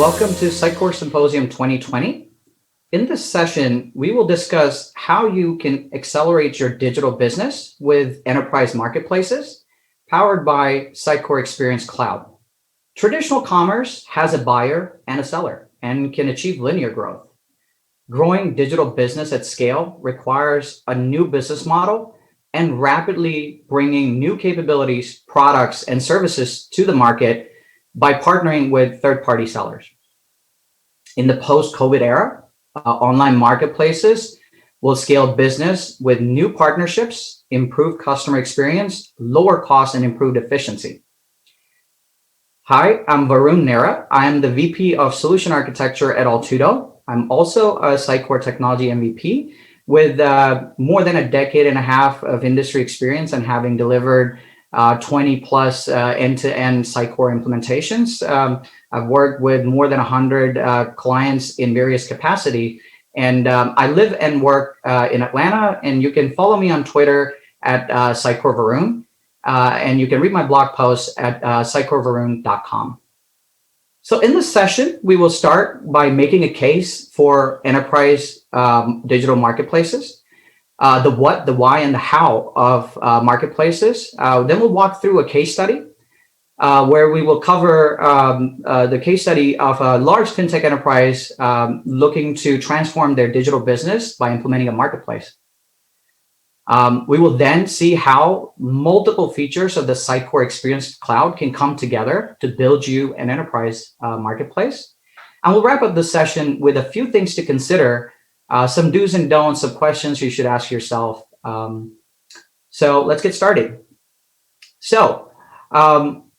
welcome to Sitecore Symposium 2020. In this session, we will discuss how you can accelerate your digital business with enterprise marketplaces powered by Sitecore Experience Cloud. Traditional commerce has a buyer and a seller and can achieve linear growth. Growing digital business at scale requires a new business model and rapidly bringing new capabilities, products, and services to the market by partnering with third-party sellers. In the post-COVID era, online marketplaces will scale business with new partnerships, improve customer experience, lower costs, and improved efficiency. Hi, I'm Varun Nera. I am the VP of Solution Architecture at Altudo. I'm also a Sitecore Technology MVP with more than a decade and a half of industry experience and having delivered 20 plus end-to-end Sitecore implementations. I've worked with more than 100 clients in various capacity. And I live and work in Atlanta, and you can follow me on Twitter at Sitecore Varun. And you can read my blog posts at sitecorevarun.com. So in this session, we will start by making a case for enterprise digital marketplaces. The what, the why, and the how of marketplaces. Then we'll walk through a case study where we will cover the case study of a large fintech enterprise looking to transform their digital business by implementing a marketplace. We will then see how multiple features of the Sitecore Experience Cloud can come together to build you an enterprise marketplace. And we'll wrap up the session with a few things to consider, some do's and don'ts, some questions you should ask yourself. So let's get started. So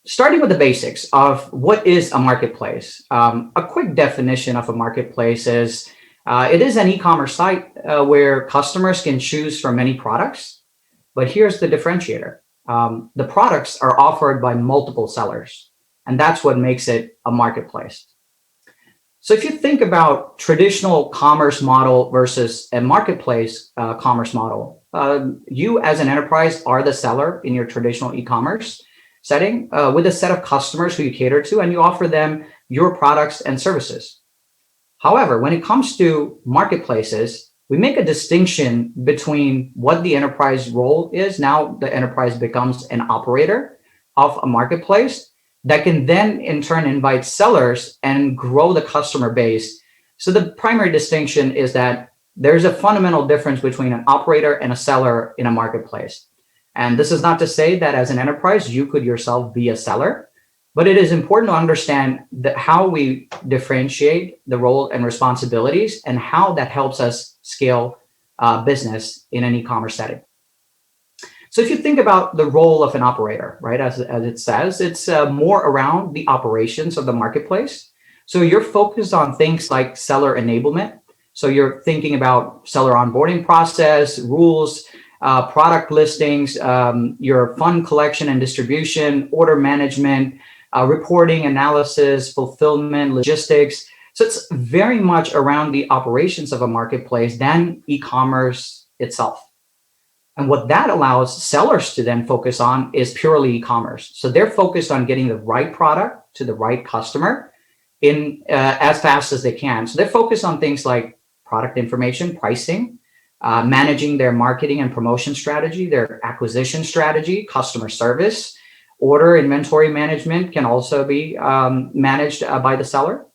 starting with the basics of what is a marketplace. A quick definition of a marketplace is it is an e-commerce site where customers can choose from many products. But here's the differentiator. The products are offered by multiple sellers, and that's what makes it a marketplace. So if you think about traditional commerce model versus a marketplace commerce model, you as an enterprise are the seller in your traditional e-commerce setting with a set of customers who you cater to, and you offer them your products and services. However, when it comes to marketplaces, we make a distinction between what the enterprise role is. Now the enterprise becomes an operator of a marketplace that can then in turn invite sellers and grow the customer base. So the primary distinction is that there's a fundamental difference between an operator and a seller in a marketplace. And this is not to say that as an enterprise, you could yourself be a seller, but it is important to understand that how we differentiate the role and responsibilities and how that helps us scale business in an e-commerce setting. So if you think about the role of an operator, right, as it says, it's more around the operations of the marketplace. So you're focused on things like seller enablement. So you're thinking about seller onboarding process, rules, product listings, your fund collection and distribution, order management, reporting, analysis, fulfillment, logistics. So it's very much around the operations of a marketplace than e-commerce itself. And what that allows sellers to then focus on is purely e-commerce. So they're focused on getting the right product to the right customer in as fast as they can. So they're focused on things like product information, pricing, managing their marketing and promotion strategy, their acquisition strategy, customer service, order inventory management can also be managed by the seller.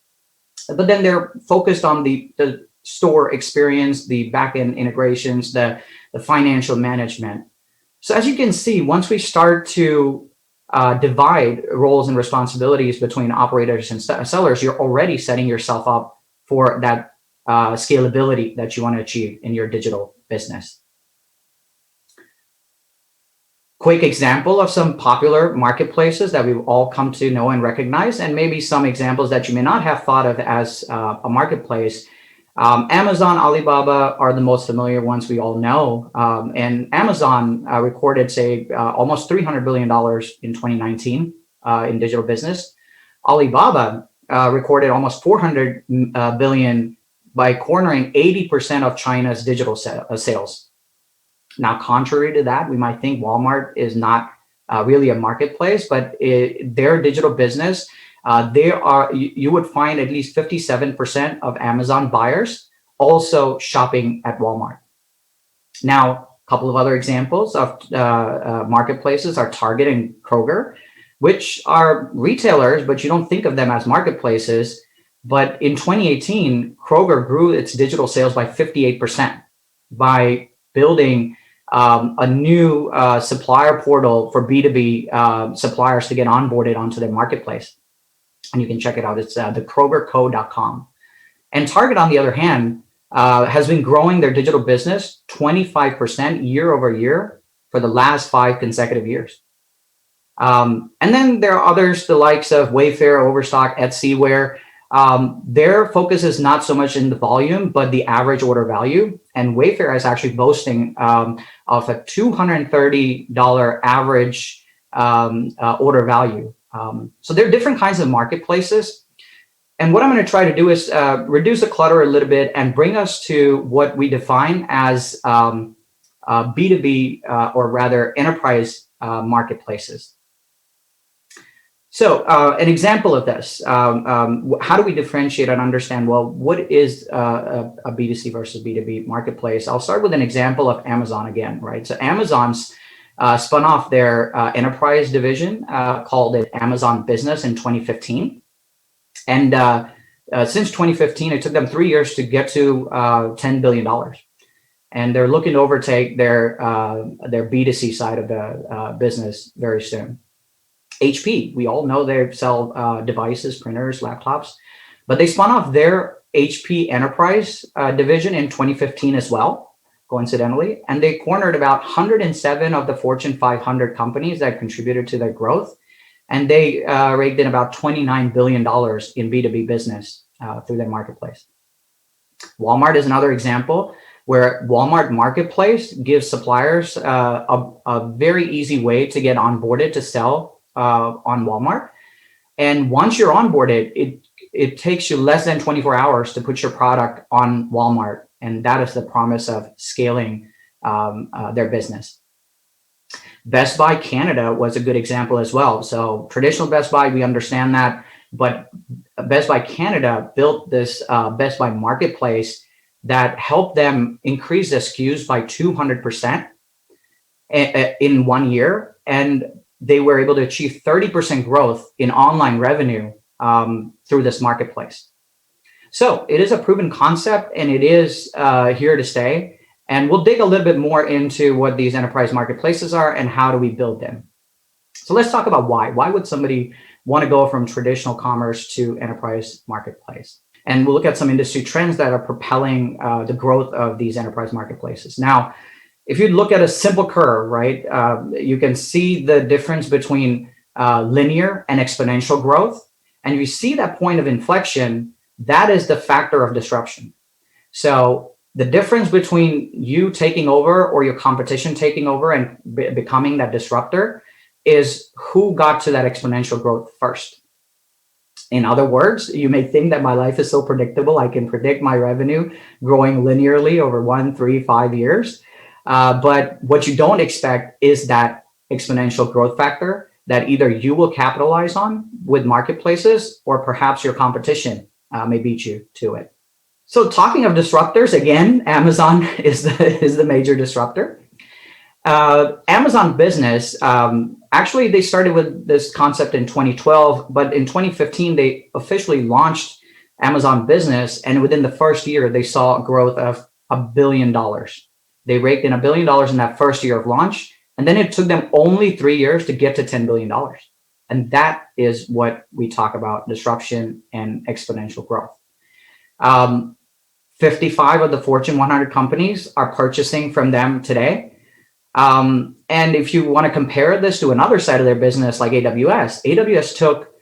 But then they're focused on the store experience, the backend integrations, the financial management. So as you can see, once we start to divide roles and responsibilities between operators and sellers, you're already setting yourself up for that scalability that you want to achieve in your digital business. Quick example of some popular marketplaces that we've all come to know and recognize, and maybe some examples that you may not have thought of as a marketplace. Amazon, Alibaba are the most familiar ones we all know. And Amazon recorded, say, almost $300 billion in 2019 in digital business. Alibaba recorded almost 400 billion by cornering 80% of China's digital sales. Now, contrary to that, we might think Walmart is not really a marketplace, but their digital business you would find at least 57% of Amazon buyers also shopping at Walmart. Now, a couple of other examples of marketplaces are Target and Kroger, which are retailers, but you don't think of them as marketplaces. But in 2018, Kroger grew its digital sales by 58% by building a new supplier portal for B2B suppliers to get onboarded onto their marketplace. And you can check it out. It's thekrogerco.com. And Target, on the other hand, has been growing their digital business 25% year over year for the last 5 consecutive years. And then there are others, the likes of Wayfair, Overstock, Etsy, where their focus is not so much in the volume, but the average order value. And Wayfair is actually boasting of a $230 average order value. So there are different kinds of marketplaces. And what I'm going to try to do is reduce the clutter a little bit and bring us to what we define as B2B or rather enterprise marketplaces. So an example of this, how do we differentiate and understand, well, what is a B2C versus B2B marketplace? I'll start with an example of Amazon again, right? So Amazon's spun off their enterprise division, called it Amazon Business in 2015. And since 2015, it took them 3 years to get to $10 billion. And they're looking to overtake their B2C side of the business very soon. HP, we all know they sell devices, printers, laptops, but they spun off their HP Enterprise division in 2015 as well, coincidentally, and they cornered about 107 of the Fortune 500 companies that contributed to their growth, and they raked in about $29 billion in B2B business through their marketplace. Walmart is another example where Walmart Marketplace gives suppliers a very easy way to get onboarded to sell on Walmart. And once you're onboarded, it takes you less than 24 hours to put your product on Walmart. And that is the promise of scaling their business. Best Buy Canada was a good example as well. So traditional Best Buy, we understand that, but Best Buy Canada built this Best Buy Marketplace that helped them increase their SKUs by 200% in 1 year. And they were able to achieve 30% growth in online revenue through this marketplace. So it is a proven concept, and it is here to stay. And we'll dig a little bit more into what these enterprise marketplaces are and how do we build them. So let's talk about why. Why would somebody want to go from traditional commerce to enterprise marketplace? And we'll look at some industry trends that are propelling the growth of these enterprise marketplaces. Now, if you look at a simple curve, right, you can see the difference between linear and exponential growth. And if you see that point of inflection, that is the factor of disruption. So the difference between you taking over or your competition taking over and becoming that disruptor is who got to that exponential growth first. In other words, you may think that my life is so predictable, I can predict my revenue growing linearly over 1, 3, 5 years. But what you don't expect is that exponential growth factor that either you will capitalize on with marketplaces or perhaps your competition may beat you to it. So talking of disruptors, again, Amazon is the major disruptor. Amazon Business, actually, they started with this concept in 2012, but in 2015, they officially launched Amazon Business. And within the first year, they saw a growth of $1 billion. They raked in $1 billion in that first year of launch. And then it took them only 3 years to get to $10 billion. And that is what we talk about, disruption and exponential growth. 55 of the Fortune 100 companies are purchasing from them today. And if you want to compare this to another side of their business, like AWS took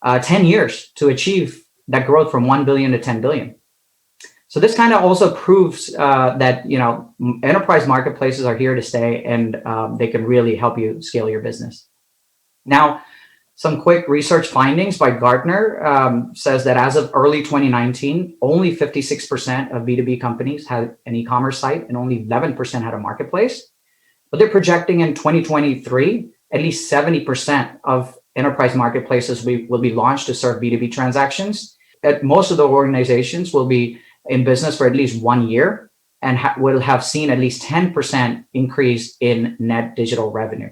10 years to achieve that growth from 1 billion to 10 billion. So this kind of also proves that, enterprise marketplaces are here to stay, and they can really help you scale your business. Now, some quick research findings by Gartner says that as of early 2019, only 56% of B2B companies had an e-commerce site and only 11% had a marketplace. But they're projecting in 2023, at least 70% of enterprise marketplaces will be launched to serve B2B transactions. Most of the organizations will be in business for at least 1 year and will have seen at least 10% increase in net digital revenue.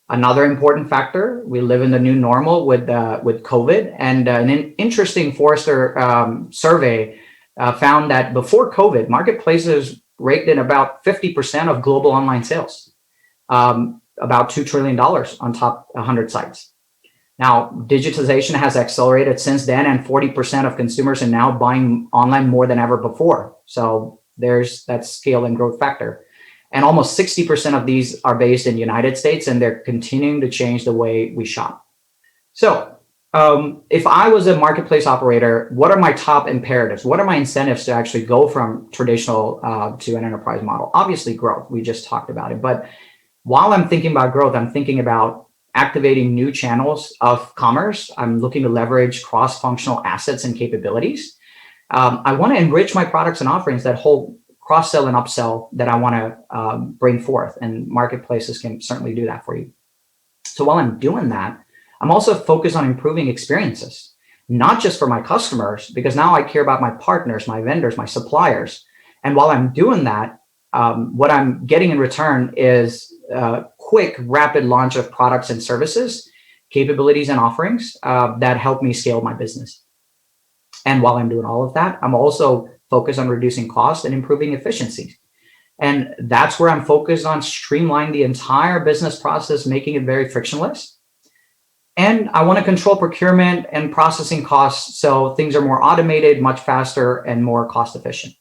Another important factor, we live in the new normal with COVID, and an interesting Forrester survey found that before COVID, marketplaces raked in about 50% of global online sales, about $2 trillion on top 100 sites. Now, digitization has accelerated since then, and 40% of consumers are now buying online more than ever before. So there's that scale and growth factor. And almost 60% of these are based in the United States, and they're continuing to change the way we shop. So if I was a marketplace operator, what are my top imperatives? What are my incentives to actually go from traditional to an enterprise model? Obviously, growth. We just talked about it. But while I'm thinking about growth, I'm thinking about activating new channels of commerce. I'm looking to leverage cross-functional assets and capabilities. I want to enrich my products and offerings, that whole cross-sell and upsell that I want to bring forth, and marketplaces can certainly do that for you. So while I'm doing that, I'm also focused on improving experiences, not just for my customers, because now I care about my partners, my vendors, my suppliers. And while I'm doing that, what I'm getting in return is quick, rapid launch of products and services, capabilities and offerings that help me scale my business. And while I'm doing all of that, I'm also focused on reducing costs and improving efficiency. And that's where I'm focused on streamlining the entire business process, making it very frictionless. And I want to control procurement and processing costs so things are more automated, much faster, and more cost efficient.